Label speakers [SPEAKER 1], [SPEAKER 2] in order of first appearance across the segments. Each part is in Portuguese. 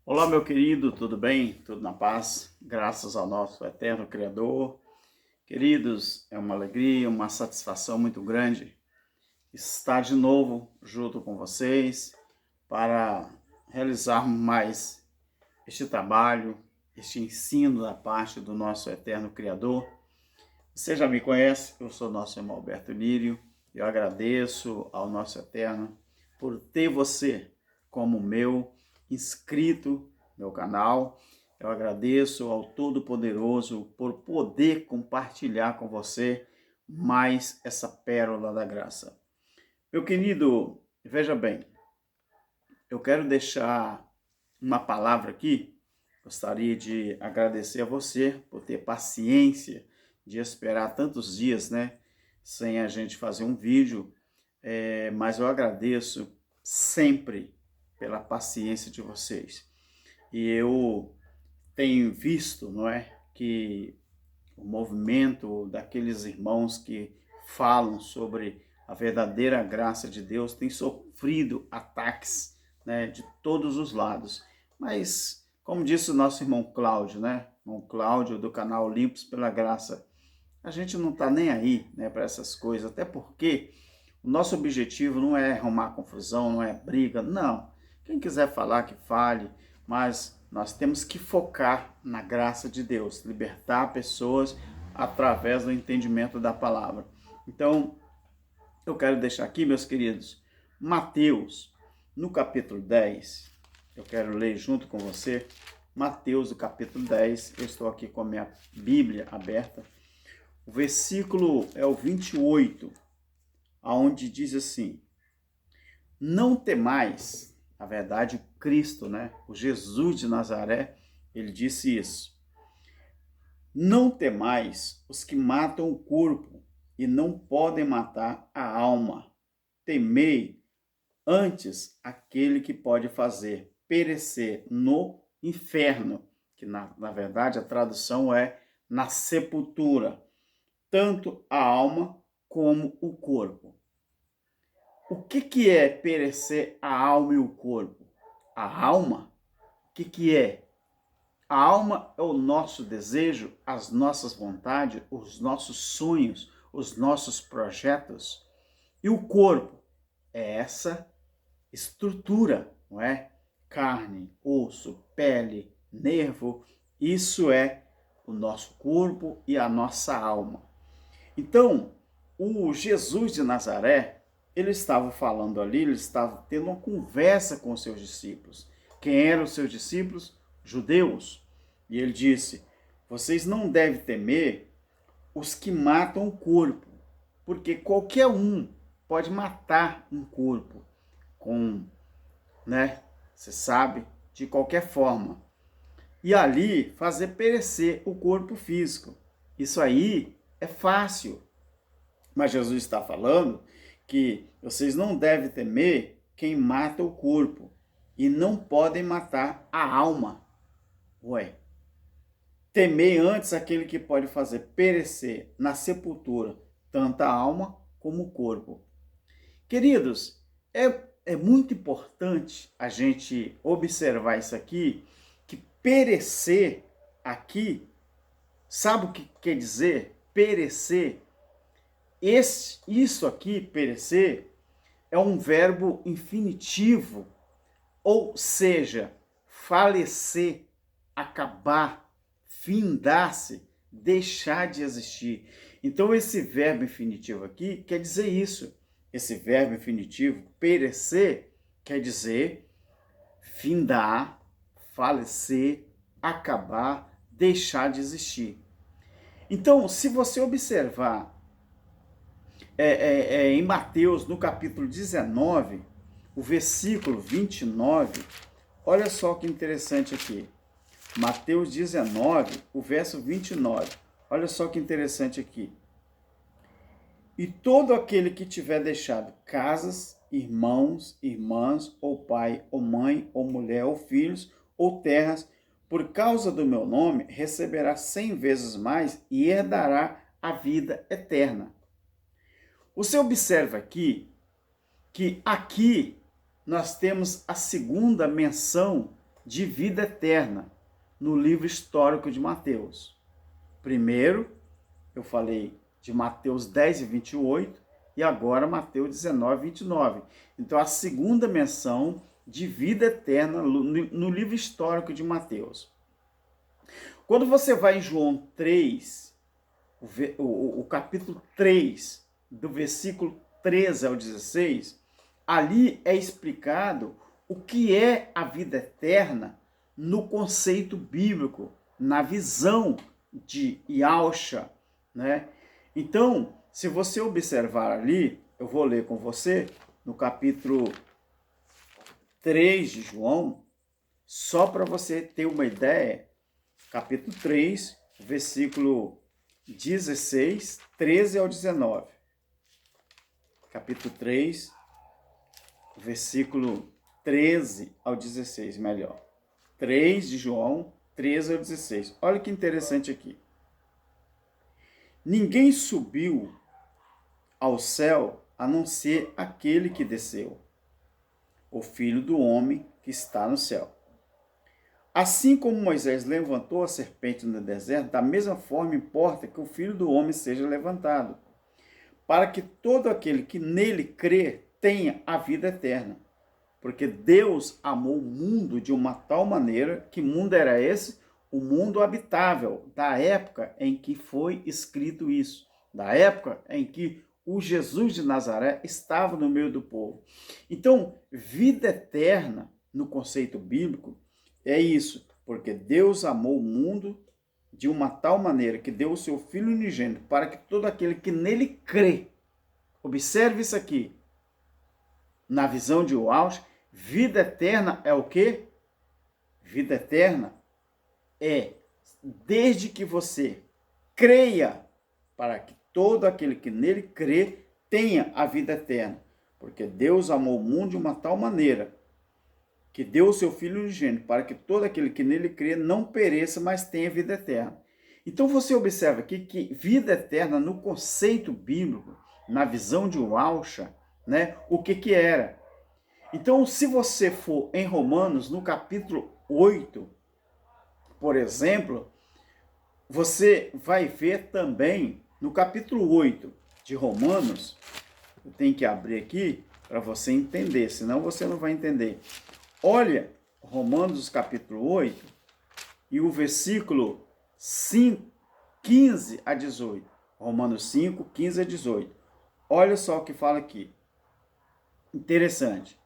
[SPEAKER 1] Olá, meu querido, tudo bem? Tudo na paz? Graças ao nosso eterno Criador. Queridos, é uma alegria, uma satisfação muito grande estar de novo junto com vocês para realizarmos mais este trabalho, este ensino da parte do nosso eterno Criador. Você já me conhece, eu sou nosso irmão Alberto Lírio. Eu agradeço ao nosso eterno por ter você como meu inscrito no meu canal. Eu agradeço ao Todo-Poderoso por poder compartilhar com você mais essa pérola da graça. Meu querido, veja bem, eu quero deixar uma palavra aqui. Gostaria de agradecer a você por ter paciência de esperar tantos dias, né, sem a gente fazer um vídeo, mas eu agradeço sempre pela paciência de vocês. E eu tenho visto, não é, que o movimento daqueles irmãos que falam sobre a verdadeira graça de Deus tem sofrido ataques, né, de todos os lados. Mas, como disse o nosso irmão Cláudio, né, irmão Cláudio do canal Limpos pela Graça, a gente não está nem aí, né, para essas coisas, até porque o nosso objetivo não é arrumar confusão, não é briga, não. Quem quiser falar, que fale, mas nós temos que focar na graça de Deus, libertar pessoas através do entendimento da palavra. Então, eu quero deixar aqui, meus queridos, Mateus, no capítulo 10, eu quero ler junto com você, Mateus, no capítulo 10, eu estou aqui com a minha Bíblia aberta, o versículo é o 28, aonde diz assim: não temais, na verdade, o Cristo, né, o Jesus de Nazaré, ele disse isso. Não temais os que matam o corpo e não podem matar a alma. Temei antes aquele que pode fazer perecer no inferno, que na verdade a tradução é na sepultura, tanto a alma como o corpo. O que é perecer a alma e o corpo? A alma, o que é? A alma é o nosso desejo, as nossas vontades, os nossos sonhos, os nossos projetos. E o corpo é essa estrutura, não é? Carne, osso, pele, nervo, isso é o nosso corpo e a nossa alma. Então, o Jesus de Nazaré, ele estava falando ali, ele estava tendo uma conversa com os seus discípulos. Quem eram os seus discípulos? Judeus. E ele disse: vocês não devem temer os que matam o corpo, porque qualquer um pode matar um corpo com, né, você sabe, de qualquer forma. E ali fazer perecer o corpo físico. Isso aí é fácil. Mas Jesus está falando que vocês não devem temer quem mata o corpo e não podem matar a alma. Ué, temer antes aquele que pode fazer perecer na sepultura tanto a alma como o corpo. Queridos, é muito importante a gente observar isso aqui, que perecer aqui, sabe o que quer dizer? Perecer. Isso aqui, perecer, é um verbo infinitivo, ou seja, falecer, acabar, findar-se, deixar de existir. Então, esse verbo infinitivo aqui quer dizer isso. Esse verbo infinitivo, perecer, quer dizer findar, falecer, acabar, deixar de existir. Então, se você observar em Mateus, no capítulo 19, o versículo 29, olha só que interessante aqui. Mateus 19, o verso 29. Olha só que interessante aqui. E todo aquele que tiver deixado casas, irmãos, irmãs, ou pai, ou mãe, ou mulher, ou filhos, ou terras, por causa do meu nome, receberá 100 vezes mais e herdará a vida eterna. Você observa aqui que aqui nós temos a segunda menção de vida eterna no livro histórico de Mateus. Primeiro, eu falei de Mateus 10 e 28, e agora Mateus 19 e 29. Então, a segunda menção de vida eterna no livro histórico de Mateus. Quando você vai em João 3, o capítulo 3, do versículo 13 ao 16, ali é explicado o que é a vida eterna no conceito bíblico, na visão de Yahshua, né? Então, se você observar ali, eu vou ler com você, no capítulo 3 de João, só para você ter uma ideia, capítulo 3, versículo 16, 13 ao 19. Capítulo 3, versículo 13 ao 16, melhor. 3 de João, 13 ao 16. Olha que interessante aqui. Ninguém subiu ao céu a não ser aquele que desceu, o Filho do Homem que está no céu. Assim como Moisés levantou a serpente no deserto, da mesma forma importa que o Filho do Homem seja levantado, para que todo aquele que nele crê tenha a vida eterna. Porque Deus amou o mundo de uma tal maneira, que mundo era esse? O mundo habitável, da época em que foi escrito isso, da época em que o Jesus de Nazaré estava no meio do povo. Então, vida eterna, no conceito bíblico, é isso, porque Deus amou o mundo de uma tal maneira que deu o seu Filho unigênito para que todo aquele que nele crê, observe isso aqui, na visão de Walsh, vida eterna é o quê? Vida eterna é desde que você creia, para que todo aquele que nele crê tenha a vida eterna. Porque Deus amou o mundo de uma tal maneira que deu o seu Filho unigênito para que todo aquele que nele crê não pereça, mas tenha vida eterna. Então você observa aqui que vida eterna no conceito bíblico, na visão de Walsh, né, o que era? Então, se você for em Romanos, no capítulo 8, por exemplo, você vai ver também, no capítulo 8 de Romanos, eu tenho que abrir aqui para você entender, senão você não vai entender. Olha, Romanos capítulo 8 e o versículo 5, 15 a 18. Romanos 5, 15 a 18. Olha só o que fala aqui. Interessante.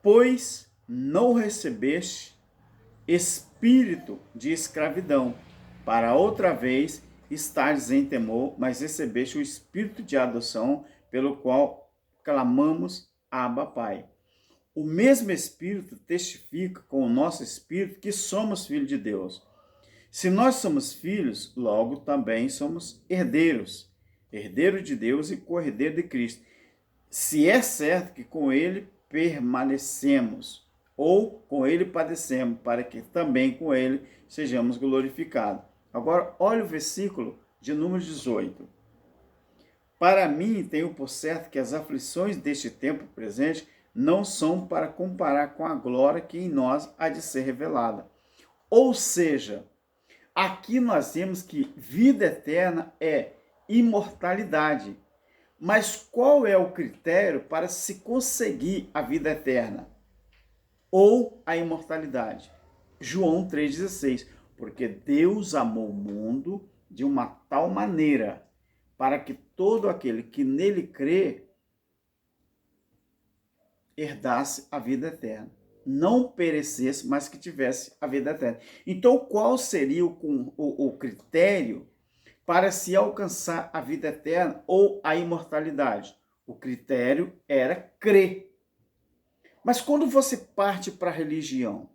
[SPEAKER 1] Pois não recebeste espírito de escravidão, para outra vez estares em temor, mas recebeste o espírito de adoção, pelo qual clamamos, Abba, Pai. O mesmo Espírito testifica com o nosso espírito que somos filhos de Deus. Se nós somos filhos, logo também somos herdeiros, herdeiro de Deus e co-herdeiro de Cristo. Se é certo que com ele permanecemos, ou com ele padecemos, para que também com ele sejamos glorificados. Agora, olha o versículo de número 18. Para mim, tenho por certo que as aflições deste tempo presente não são para comparar com a glória que em nós há de ser revelada. Ou seja, aqui nós temos que vida eterna é imortalidade. Mas qual é o critério para se conseguir a vida eterna? Ou a imortalidade? João 3,16. Porque Deus amou o mundo de uma tal maneira para que todo aquele que nele crê herdasse a vida eterna. Não perecesse, mas que tivesse a vida eterna. Então, qual seria o critério para se alcançar a vida eterna ou a imortalidade? O critério era crer. Mas quando você parte para a religião,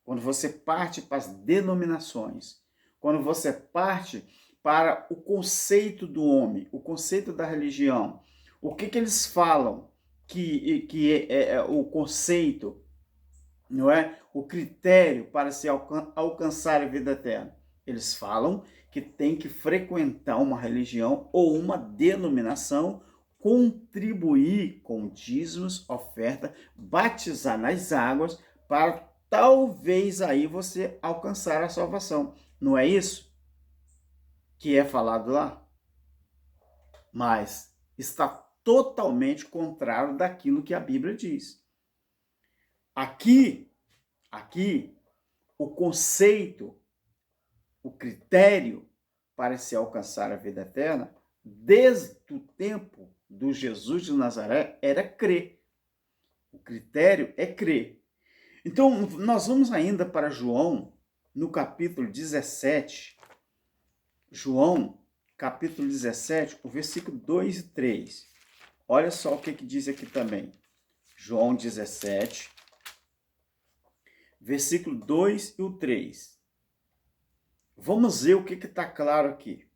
[SPEAKER 1] quando você parte para as denominações, quando você parte para o conceito do homem, o conceito da religião, o que eles falam que é o conceito, não é? O critério para se alcançar a vida eterna? Eles falam que tem que frequentar uma religião ou uma denominação, contribuir com dízimos, oferta, batizar nas águas para talvez aí você alcançar a salvação. Não é isso que é falado lá? Mas está totalmente contrário daquilo que a Bíblia diz. Aqui, o conceito, o critério para se alcançar a vida eterna, desde o tempo do Jesus de Nazaré, era crer. O critério é crer. Então, nós vamos ainda para João, no capítulo 17. João, capítulo 17, o versículo 2 e 3. Olha só o que diz aqui também. João 17, versículo 2 e o 3. Vamos ver o que está claro aqui.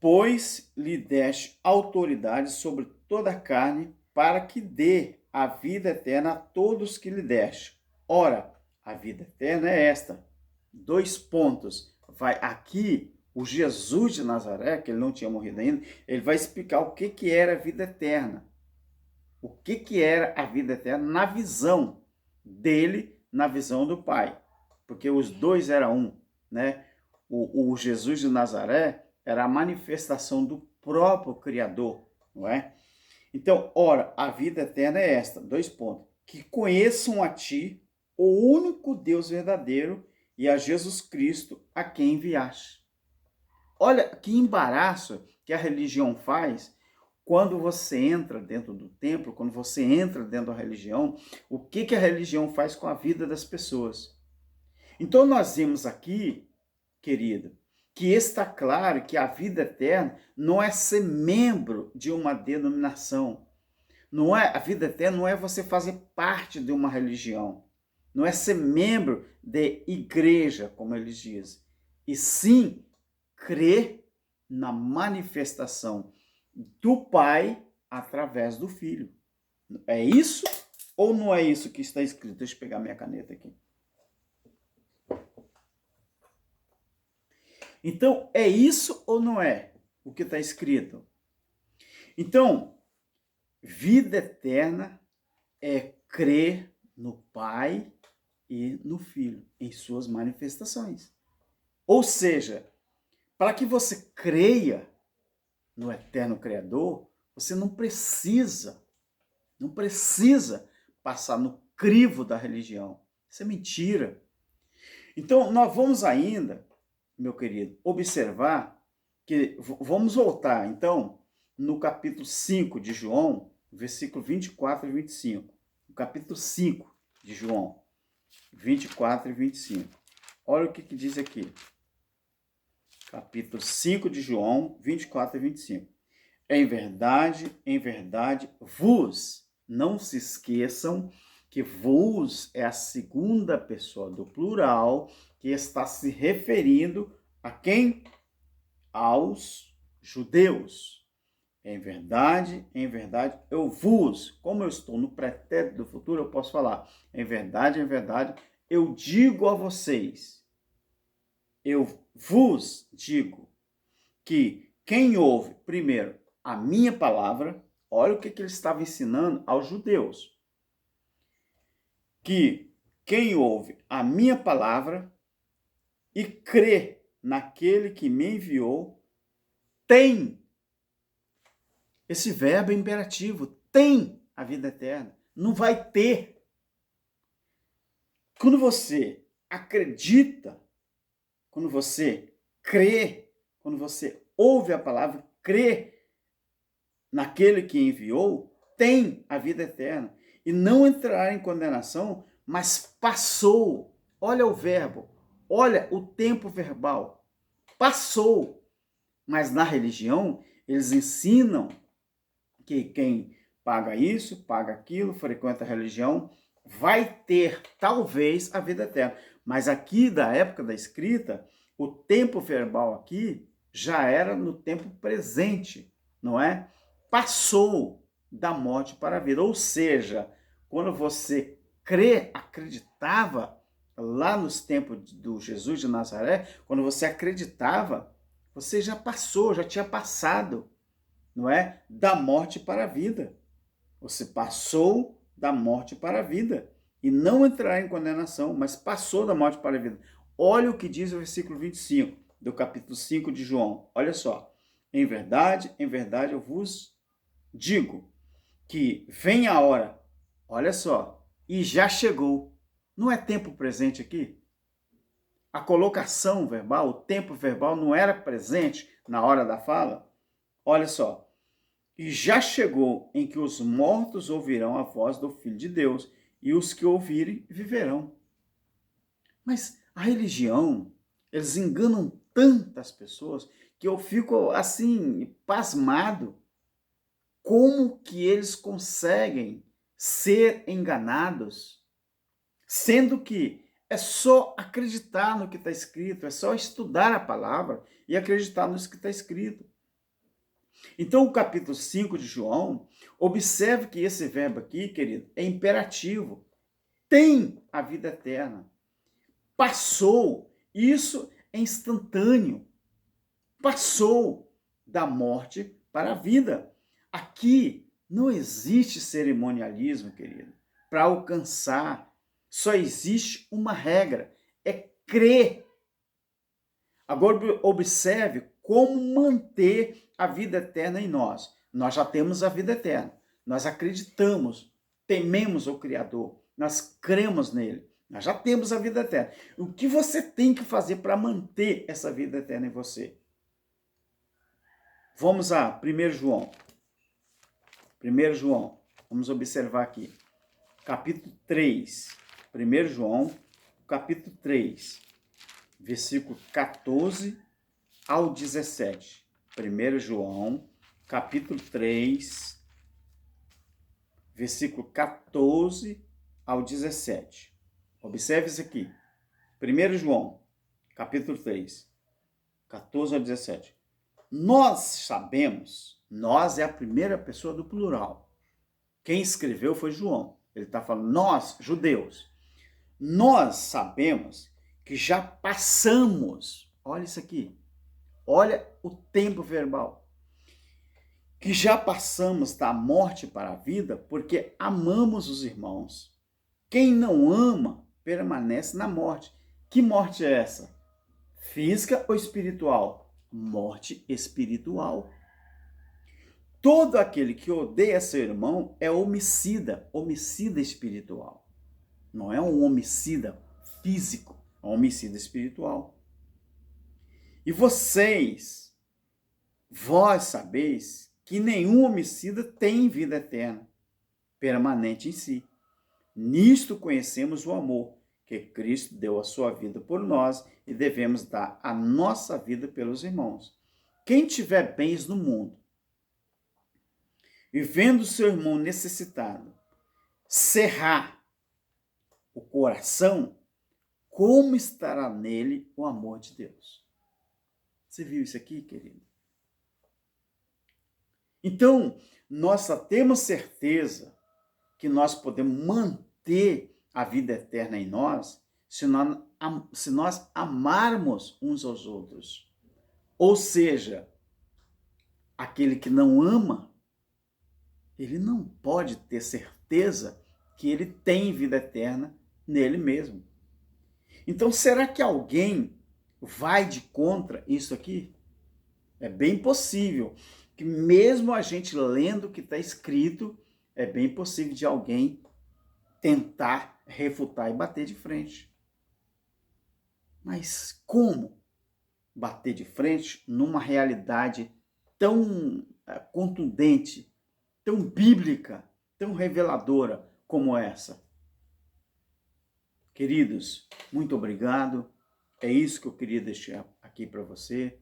[SPEAKER 1] Pois lhe deste autoridade sobre toda a carne, para que dê a vida eterna a todos que lhe deste. Ora, a vida eterna é esta. 2 pontos. Vai aqui, o Jesus de Nazaré, que ele não tinha morrido ainda, ele vai explicar o que era a vida eterna. O que era a vida eterna na visão dele, na visão do Pai. Porque os dois eram um, né? O Jesus de Nazaré era a manifestação do próprio Criador, não é? Então, ora, a vida eterna é esta, 2 pontos. Que conheçam a ti, o único Deus verdadeiro, e a Jesus Cristo, a quem enviaste. Olha que embaraço que a religião faz quando você entra dentro do templo, quando você entra dentro da religião, o que a religião faz com a vida das pessoas. Então, nós vimos aqui, querido, que está claro que a vida eterna não é ser membro de uma denominação. Não é, a vida eterna não é você fazer parte de uma religião. Não é ser membro de igreja, como eles dizem. E sim, crer na manifestação do Pai através do Filho. É isso ou não é isso que está escrito? Deixa eu pegar minha caneta aqui. Então, é isso ou não é o que está escrito? Então, vida eterna é crer no Pai e no Filho, em suas manifestações. Ou seja, para que você creia no eterno Criador, você não precisa passar no crivo da religião. Isso é mentira. Então, nós vamos ainda, meu querido, observar que, vamos voltar, então, no capítulo 5 de João, versículo 24 e 25. No capítulo 5 de João, 24 e 25. Olha o que diz aqui. Capítulo 5 de João, 24 e 25. Em verdade, vos, não se esqueçam que vos é a segunda pessoa do plural que está se referindo a quem? Aos judeus. Em verdade, eu vos, como eu estou no pretérito do futuro, eu posso falar, em verdade, eu digo a vocês, eu vos digo que quem ouve, primeiro, a minha palavra, olha o que ele estava ensinando aos judeus, que quem ouve a minha palavra e crê naquele que me enviou, tem. Esse verbo é imperativo, tem a vida eterna, não vai ter. Quando você acredita, quando você crê, quando você ouve a palavra, crê naquele que enviou, tem a vida eterna. E não entrará em condenação, mas passou. Olha o verbo, olha o tempo verbal. Passou. Mas na religião, eles ensinam que quem paga isso, paga aquilo, frequenta a religião, vai ter, talvez, a vida eterna. Mas aqui, da época da escrita, o tempo verbal aqui já era no tempo presente, não é? Passou da morte para a vida. Ou seja, quando você acreditava, lá nos tempos do Jesus de Nazaré, quando você acreditava, você já passou, já tinha passado, não é? Da morte para a vida. Você passou da morte para a vida. e não entrará em condenação, mas passou da morte para a vida. Olha o que diz o versículo 25 do capítulo 5 de João. Olha só. Em verdade, eu vos digo que vem a hora, olha só, e já chegou. Não é tempo presente aqui? A colocação verbal, o tempo verbal não era presente na hora da fala? Olha só. E já chegou em que os mortos ouvirão a voz do Filho de Deus, e os que ouvirem viverão. Mas a religião, eles enganam tantas pessoas que eu fico assim, pasmado. Como que eles conseguem ser enganados, sendo que é só acreditar no que está escrito, é só estudar a palavra e acreditar no que está escrito. Então, o capítulo 5 de João, observe que esse verbo aqui, querido, é imperativo. Tem a vida eterna. Passou. Isso é instantâneo. Passou da morte para a vida. Aqui não existe cerimonialismo, querido, para alcançar. Só existe uma regra, é crer. Agora observe como manter a vida eterna em nós. Nós já temos a vida eterna. Nós acreditamos, tememos o Criador, nós cremos nele. Nós já temos a vida eterna. O que você tem que fazer para manter essa vida eterna em você? Vamos a 1 João. 1 João, vamos observar aqui. Capítulo 3. 1 João, capítulo 3, versículo 14 ao 17. 1 João, capítulo 3, versículo 14 ao 17. Observe isso aqui. 1 João, capítulo 3, 14 ao 17. Nós sabemos, nós é a primeira pessoa do plural. Quem escreveu foi João. Ele está falando, nós, judeus, nós sabemos que já passamos, olha isso aqui, olha o tempo verbal, que já passamos da morte para a vida porque amamos os irmãos. Quem não ama permanece na morte. Que morte é essa? Física ou espiritual? Morte espiritual. Todo aquele que odeia seu irmão é homicida, homicida espiritual. Não é um homicida físico, é um homicida espiritual. E vós sabeis que nenhum homicida tem vida eterna, permanente em si. Nisto conhecemos o amor, que Cristo deu a sua vida por nós e devemos dar a nossa vida pelos irmãos. Quem tiver bens no mundo e vendo seu irmão necessitado, cerrar o coração, como estará nele o amor de Deus? Você viu isso aqui, querido? Então, nós só temos certeza que nós podemos manter a vida eterna em nós se nós amarmos uns aos outros. Ou seja, aquele que não ama, ele não pode ter certeza que ele tem vida eterna nele mesmo. Então, será que alguém vai de contra isso aqui? É bem possível que mesmo a gente lendo o que está escrito, é bem possível de alguém tentar refutar e bater de frente. Mas como bater de frente numa realidade tão contundente, tão bíblica, tão reveladora como essa? Queridos, muito obrigado. É isso que eu queria deixar aqui para você,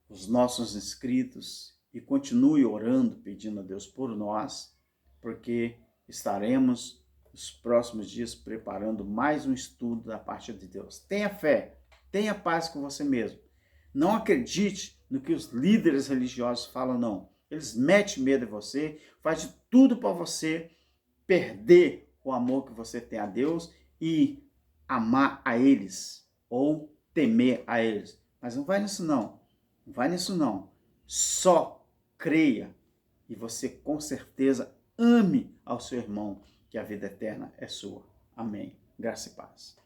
[SPEAKER 1] os nossos inscritos, e continue orando, pedindo a Deus por nós, porque estaremos nos próximos dias preparando mais um estudo da parte de Deus. Tenha fé, tenha paz com você mesmo. Não acredite no que os líderes religiosos falam, não. Eles metem medo em você, fazem tudo para você perder o amor que você tem a Deus e amar a eles ou temer a eles. Mas não vai nisso não. Não vai nisso não. Só creia e você com certeza ame ao seu irmão. que a vida eterna é sua. Amém. Graça e paz.